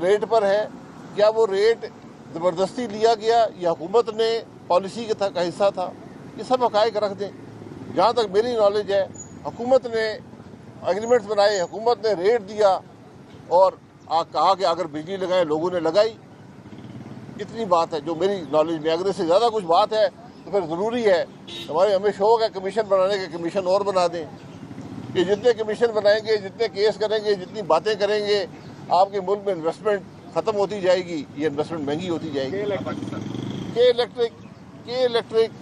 Rate پر ہے، کیا وہ ریٹ زبردستی لیا گیا یا حکومت نے پالیسی کا حصہ تھا؟ یہ سب حقائق رکھ دیں۔ جہاں تک میری نالج ہے، حکومت نے ایگریمنٹس بنائے، حکومت نے ریٹ دیا اور کہا کہ اگر بجلی لگائیں، لوگوں نے لگائی۔ اتنی بات ہے جو میری نالج میں۔ اگر اس سے زیادہ کچھ بات ہے تو پھر ضروری ہے، ہمیں شوق ہے کمیشن بنانے کے، کمیشن اور بنا دیں۔ کہ جتنے کمیشن بنائیں گے، جتنے کیس کریں گے، جتنی باتیں کریں گے، آپ کے ملک میں انویسٹمنٹ ختم ہوتی جائے گی، یہ انویسٹمنٹ مہنگی ہوتی جائے گی۔ کے الیکٹرک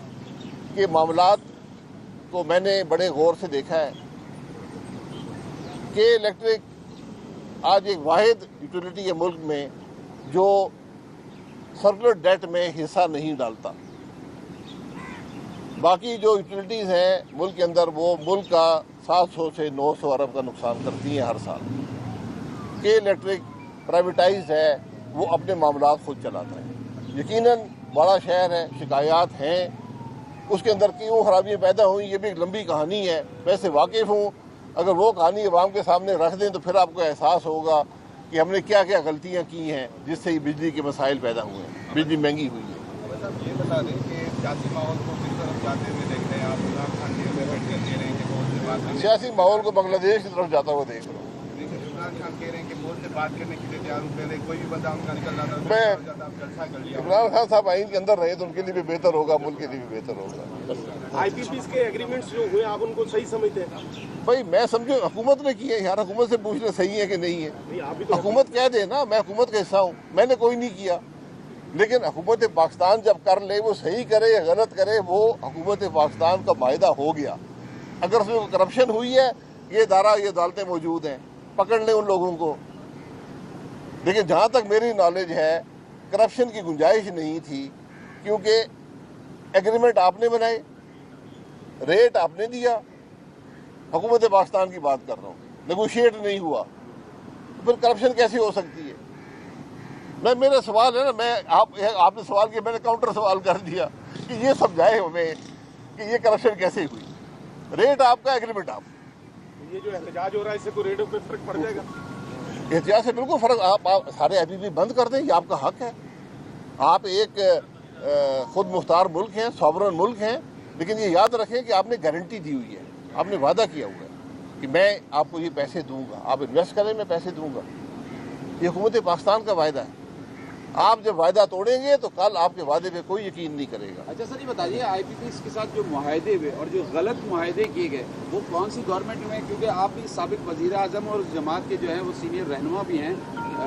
کے معاملات کو میں نے بڑے غور سے دیکھا ہے۔ کے الیکٹرک آج ایک واحد یوٹیلیٹی ہے ملک میں جو سرکولر ڈیٹ میں حصہ نہیں ڈالتا۔ باقی جو یوٹیلیٹیز ہیں ملک کے اندر، وہ ملک کا 700 سے 900 ارب کا نقصان کرتی ہیں ہر سال۔ کے الیکٹرک پرائیویٹائز ہے، وہ اپنے معاملات خود چلاتا ہے۔ یقیناً بڑا شہر ہے، شکایات ہیں، اس کے اندر کیوں خرابیاں پیدا ہوئیں یہ بھی ایک لمبی کہانی ہے، میں سے واقف ہوں۔ اگر وہ کہانی عوام کے سامنے رکھ دیں تو پھر آپ کو احساس ہوگا کہ ہم نے کیا کیا غلطیاں کی ہیں جس سے بجلی کے مسائل پیدا ہوئے ہیں، بجلی مہنگی ہوئی ہے۔ یہ بتا دیں کہ سیاسی ماحول کو کس طرف جاتے ہوئے دیکھ رہے ہیں آپ؟ عمران خان جی میں بیٹھ کر کہہ رہے ہیں کہ بہت سے بات، سیاسی ماحول کو بنگلہ دیش کی طرف جاتا ہوا دیکھ رہا ہوں۔ عمران خان کہہ رہے ہیں کہ بہت سے بات کرنے کے لیے تیار ہوں، پہلے کوئی بھی بندہ ان کا نکل جاتا ہے۔ عمران خان صاحب آئین کے اندر رہے تو ان کے لیے بھی بہتر ہوگا، ملک کے لیے بھی بہتر ہوگا۔ آئی پی پیز کے ایگریمنٹس جو ہوئے آپ ان کو صحیح سمجھتے ہیں؟ بھائی میں سمجھو حکومت نے کی ہے، یار حکومت سے پوچھ لیں صحیح ہے کہ نہیں ہے۔ حکومت کہہ دے نا میں حکومت کا حصہ ہوں، میں نے کوئی نہیں کیا، لیکن حکومت پاکستان جب کر لے، وہ صحیح کرے یا غلط کرے، وہ حکومت پاکستان کا معاہدہ ہو گیا۔ اگر اس میں کرپشن ہوئی ہے، یہ ادارہ، یہ عدالتیں موجود ہیں، پکڑ لیں ان لوگوں کو۔ لیکن جہاں تک میری نالج ہے کرپشن کی گنجائش نہیں تھی، کیونکہ ایگریمنٹ آپ نے بنائے، ریٹ آپ نے دیا۔ حکومت پاکستان کی بات کر رہا ہوں، نیگوشیٹ نہیں ہوا، پھر کرپشن کیسی ہو سکتی ہے؟ میرا سوال ہے نا، آپ نے سوال کیا، میں نے کاؤنٹر سوال کر دیا کہ یہ سمجھائے ہمیں کہ یہ کرپشن کیسے ہوئی۔ ریٹ آپ کا، ایگریمنٹ آپ۔ یہ جو احتجاج ہو رہا ہے اس سے کوئی ریٹوں پہ فرق پڑ جائے گا؟ احتجاج سے بالکل فرق، آپ سارے آئی پی پی بند کر دیں، یہ آپ کا حق ہے۔ آپ ایک خود مختار ملک ہیں، سوورن ملک ہیں، لیکن یہ یاد رکھیں کہ آپ نے گارنٹی دی ہوئی ہے، آپ نے وعدہ کیا ہوا ہے کہ میں آپ کو یہ پیسے دوں گا، آپ انویسٹ کریں میں پیسے دوں گا۔ یہ حکومت پاکستان کا وعدہ ہے۔ آپ جب وعدہ توڑیں گے تو کل آپ کے وعدے پہ کوئی یقین نہیں کرے گا۔ اچھا سر، یہ بتائیے آئی پی پیز کے ساتھ جو معاہدے ہوئے اور جو غلط معاہدے کیے گئے وہ کون سی گورنمنٹ میں؟ کیونکہ آپ بھی سابق وزیر اعظم اور جماعت کے جو ہیں وہ سینئر رہنما بھی ہیں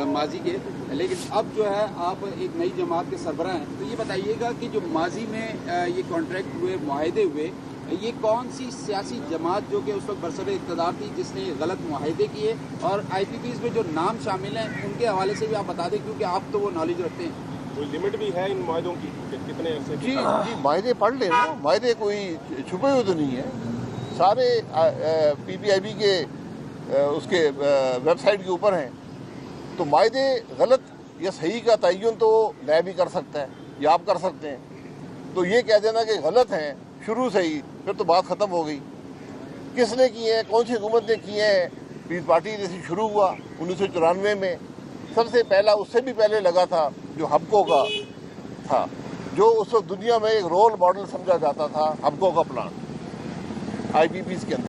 ماضی کے، لیکن اب جو ہے آپ ایک نئی جماعت کے سربراہ ہیں، تو یہ بتائیے گا کہ جو ماضی میں یہ کانٹریکٹ ہوئے، معاہدے ہوئے، یہ کون سی سیاسی جماعت جو کہ اس وقت برسر اقتدار تھی جس نے غلط معاہدے کیے، اور آئی پی پیز میں جو نام شامل ہیں ان کے حوالے سے بھی آپ بتا دیں کیونکہ آپ تو وہ نالج رکھتے ہیں۔ کوئی لمٹ بھی ہے ان معاہدوں کی کہ کتنے عرصے؟ جی معاہدے پڑھ لیں نا، معاہدے کوئی چھپے ہوئے تو نہیں ہیں، سارے پی پی آئی بی کے اس کے ویب سائٹ کے اوپر ہیں۔ تو معاہدے غلط یا صحیح کا تعین تو میں بھی کر سکتا ہے یا آپ کر سکتے ہیں، تو یہ کہہ دینا کہ غلط ہیں شروع سے ہی، پھر تو بات ختم ہو گئی۔ کس نے کیے ہیں، کون سی حکومت نے کیے ہیں؟ پیپلز پارٹی جیسے شروع ہوا 1994 میں، سب سے پہلا، اس سے بھی پہلے لگا تھا جو ہبکو کا تھا، جو اس وقت دنیا میں ایک رول ماڈل سمجھا جاتا تھا، ہبکو کا پلانٹ آئی پی پیز کے اندر۔